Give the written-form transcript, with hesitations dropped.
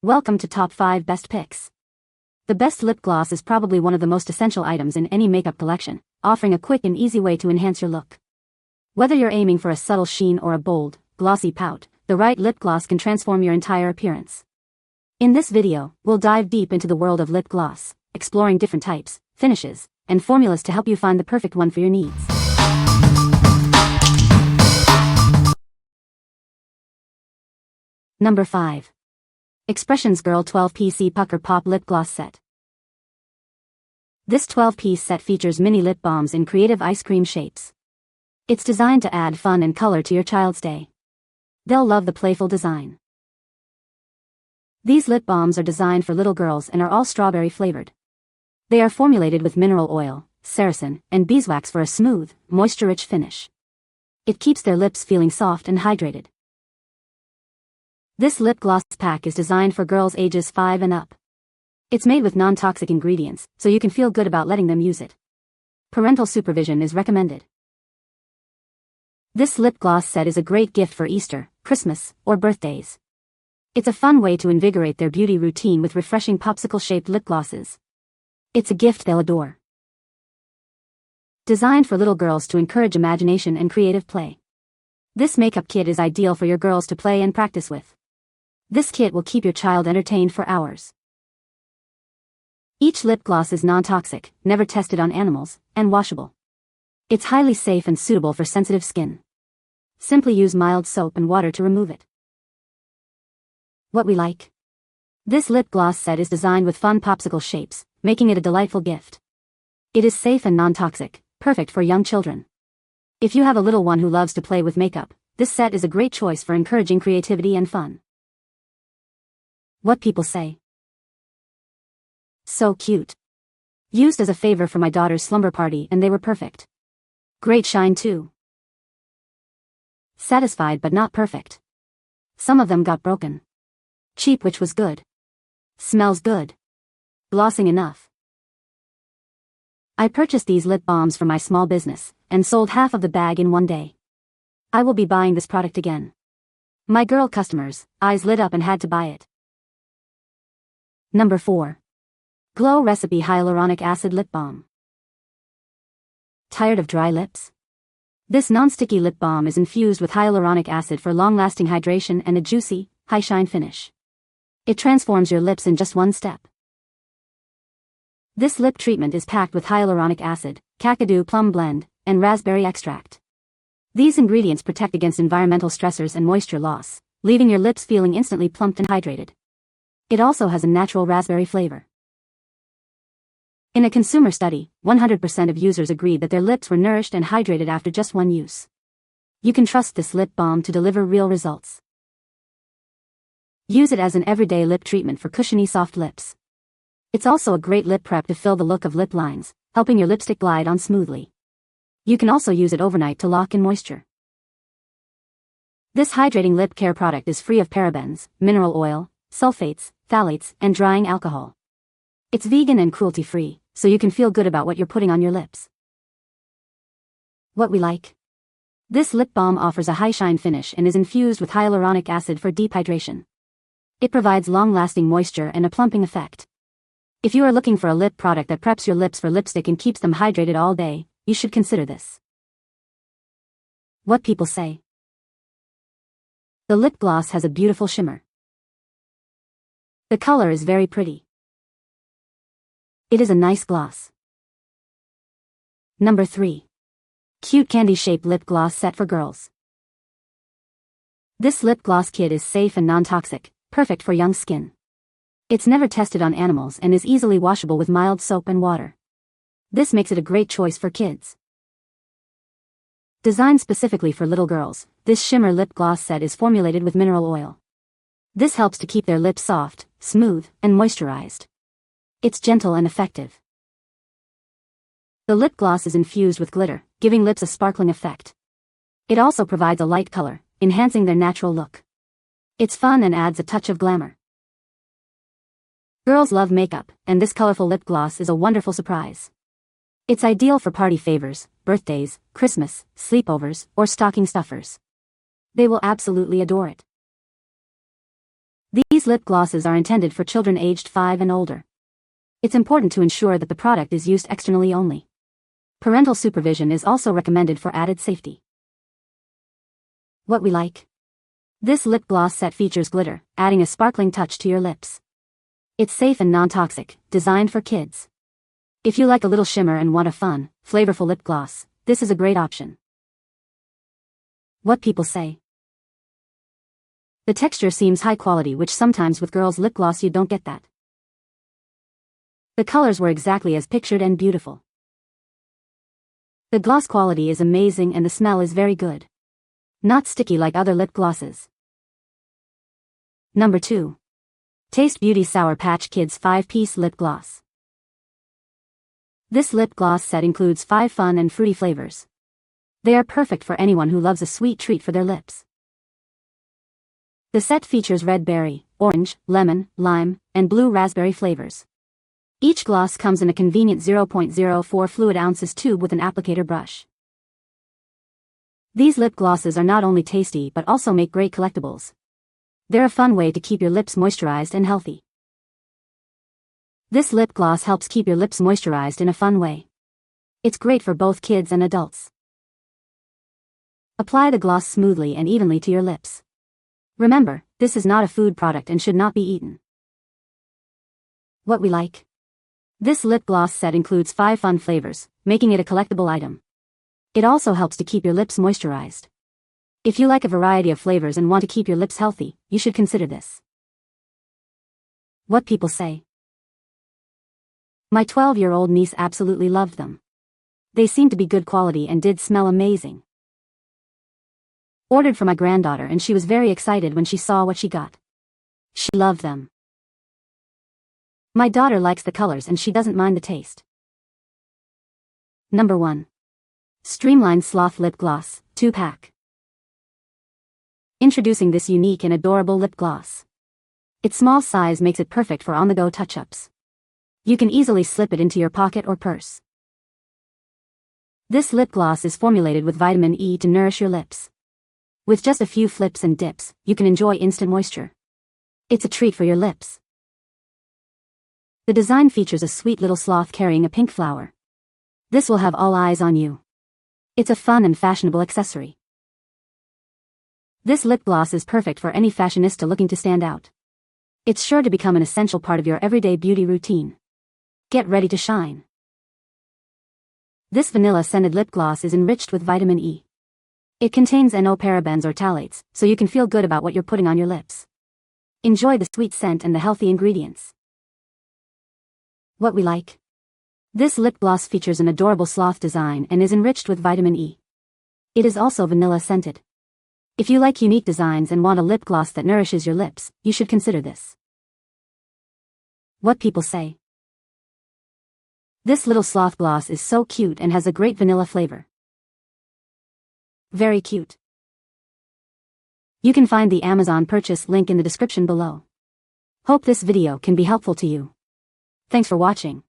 Welcome to Top 5 Best Picks. The best lip gloss is probably one of the most essential items in any makeup collection, offering a quick and easy way to enhance your look. Whether you're aiming for a subtle sheen or a bold, glossy pout, the right lip gloss can transform your entire appearance. In this video, we'll dive deep into the world of lip gloss, exploring different types, finishes, and formulas to help you find the perfect one for your needs. Number 5. Expressions Girl 12PC Pucker Pop Lip Gloss Set. This 12-piece set features mini lip balms in creative ice cream shapes. It's designed to add fun and color to your child's day. They'll love the playful design. These lip balms are designed for little girls and are all strawberry flavored. They are formulated with mineral oil, sarrasin, and beeswax for a smooth, moisture-rich finish. It keeps their lips feeling soft and hydrated. This lip gloss pack is designed for girls ages 5 and up. It's made with non-toxic ingredients, so you can feel good about letting them use it. Parental supervision is recommended. This lip gloss set is a great gift for Easter, Christmas, or birthdays. It's a fun way to invigorate their beauty routine with refreshing popsicle-shaped lip glosses. It's a gift they'll adore. Designed for little girls to encourage imagination and creative play. This makeup kit is ideal for your girls to play and practice with. This kit will keep your child entertained for hours. Each lip gloss is non-toxic, never tested on animals, and washable. It's highly safe and suitable for sensitive skin. Simply use mild soap and water to remove it. What we like. This lip gloss set is designed with fun popsicle shapes, making it a delightful gift. It is safe and non-toxic, perfect for young children. If you have a little one who loves to play with makeup, this set is a great choice for encouraging creativity and fun. What people say. So cute. Used as a favor for my daughter's slumber party and they were perfect. Great shine too. Satisfied but not perfect. Some of them got broken. Cheap which was good. Smells good. Glossing enough. I purchased these lip balms for my small business, and sold half of the bag in one day. I will be buying this product again. My girl customers' eyes lit up and had to buy it. Number 4. Glow Recipe Hyaluronic Acid Lip Balm. Tired of dry lips? This non-sticky lip balm is infused with hyaluronic acid for long-lasting hydration and a juicy, high-shine finish. It transforms your lips in just one step. This lip treatment is packed with hyaluronic acid, kakadu plum blend, and raspberry extract. These ingredients protect against environmental stressors and moisture loss, leaving your lips feeling instantly plumped and hydrated. It also has a natural raspberry flavor. In a consumer study, 100% of users agreed that their lips were nourished and hydrated after just one use. You can trust this lip balm to deliver real results. Use it as an everyday lip treatment for cushiony soft lips. It's also a great lip prep to fill the look of lip lines, helping your lipstick glide on smoothly. You can also use it overnight to lock in moisture. This hydrating lip care product is free of parabens, mineral oil, sulfates, phthalates, and drying alcohol. It's vegan and cruelty-free, so you can feel good about what you're putting on your lips. What we like. This lip balm offers a high-shine finish and is infused with hyaluronic acid for deep hydration. It provides long-lasting moisture and a plumping effect. If you are looking for a lip product that preps your lips for lipstick and keeps them hydrated all day, you should consider this. What people say. The lip gloss has a beautiful shimmer. The color is very pretty. It is a nice gloss. Number 3. Cute candy-shaped lip gloss set for girls. This lip gloss kit is safe and non-toxic, perfect for young skin. It's never tested on animals and is easily washable with mild soap and water. This makes it a great choice for kids. Designed specifically for little girls, this shimmer lip gloss set is formulated with mineral oil. This helps to keep their lips soft, smooth, and moisturized. It's gentle and effective. The lip gloss is infused with glitter, giving lips a sparkling effect. It also provides a light color, enhancing their natural look. It's fun and adds a touch of glamour. Girls love makeup, and this colorful lip gloss is a wonderful surprise. It's ideal for party favors, birthdays, Christmas, sleepovers, or stocking stuffers. They will absolutely adore it. These lip glosses are intended for children aged 5 and older. It's important to ensure that the product is used externally only. Parental supervision is also recommended for added safety. What we like. This lip gloss set features glitter, adding a sparkling touch to your lips. It's safe and non-toxic, designed for kids. If you like a little shimmer and want a fun, flavorful lip gloss, this is a great option. What people say. The texture seems high quality, which sometimes with girls' lip gloss you don't get that. The colors were exactly as pictured and beautiful. The gloss quality is amazing and the smell is very good. Not sticky like other lip glosses. Number 2. Taste Beauty Sour Patch Kids 5-Piece Lip Gloss. This lip gloss set includes 5 fun and fruity flavors. They are perfect for anyone who loves a sweet treat for their lips. The set features red berry, orange, lemon, lime, and blue raspberry flavors. Each gloss comes in a convenient 0.04 fluid ounces tube with an applicator brush. These lip glosses are not only tasty but also make great collectibles. They're a fun way to keep your lips moisturized and healthy. This lip gloss helps keep your lips moisturized in a fun way. It's great for both kids and adults. Apply the gloss smoothly and evenly to your lips. Remember, this is not a food product and should not be eaten. What we like. This lip gloss set includes 5 fun flavors, making it a collectible item. It also helps to keep your lips moisturized. If you like a variety of flavors and want to keep your lips healthy, you should consider this. What people say. My 12-year-old niece absolutely loved them. They seemed to be good quality and did smell amazing. Ordered for my granddaughter and she was very excited when she saw what she got. She loved them. My daughter likes the colors and she doesn't mind the taste. Number 1. Streamline Sloth Lip Gloss, 2-pack. Introducing this unique and adorable lip gloss. Its small size makes it perfect for on-the-go touch-ups. You can easily slip it into your pocket or purse. This lip gloss is formulated with vitamin E to nourish your lips. With just a few flips and dips, you can enjoy instant moisture. It's a treat for your lips. The design features a sweet little sloth carrying a pink flower. This will have all eyes on you. It's a fun and fashionable accessory. This lip gloss is perfect for any fashionista looking to stand out. It's sure to become an essential part of your everyday beauty routine. Get ready to shine. This vanilla-scented lip gloss is enriched with vitamin E. It contains no parabens or phthalates, so you can feel good about what you're putting on your lips. Enjoy the sweet scent and the healthy ingredients. What we like. This lip gloss features an adorable sloth design and is enriched with vitamin E. It is also vanilla-scented. If you like unique designs and want a lip gloss that nourishes your lips, you should consider this. What people say. This little sloth gloss is so cute and has a great vanilla flavor. Very cute. You can find the Amazon purchase link in the description below. Hope this video can be helpful to you. Thanks for watching.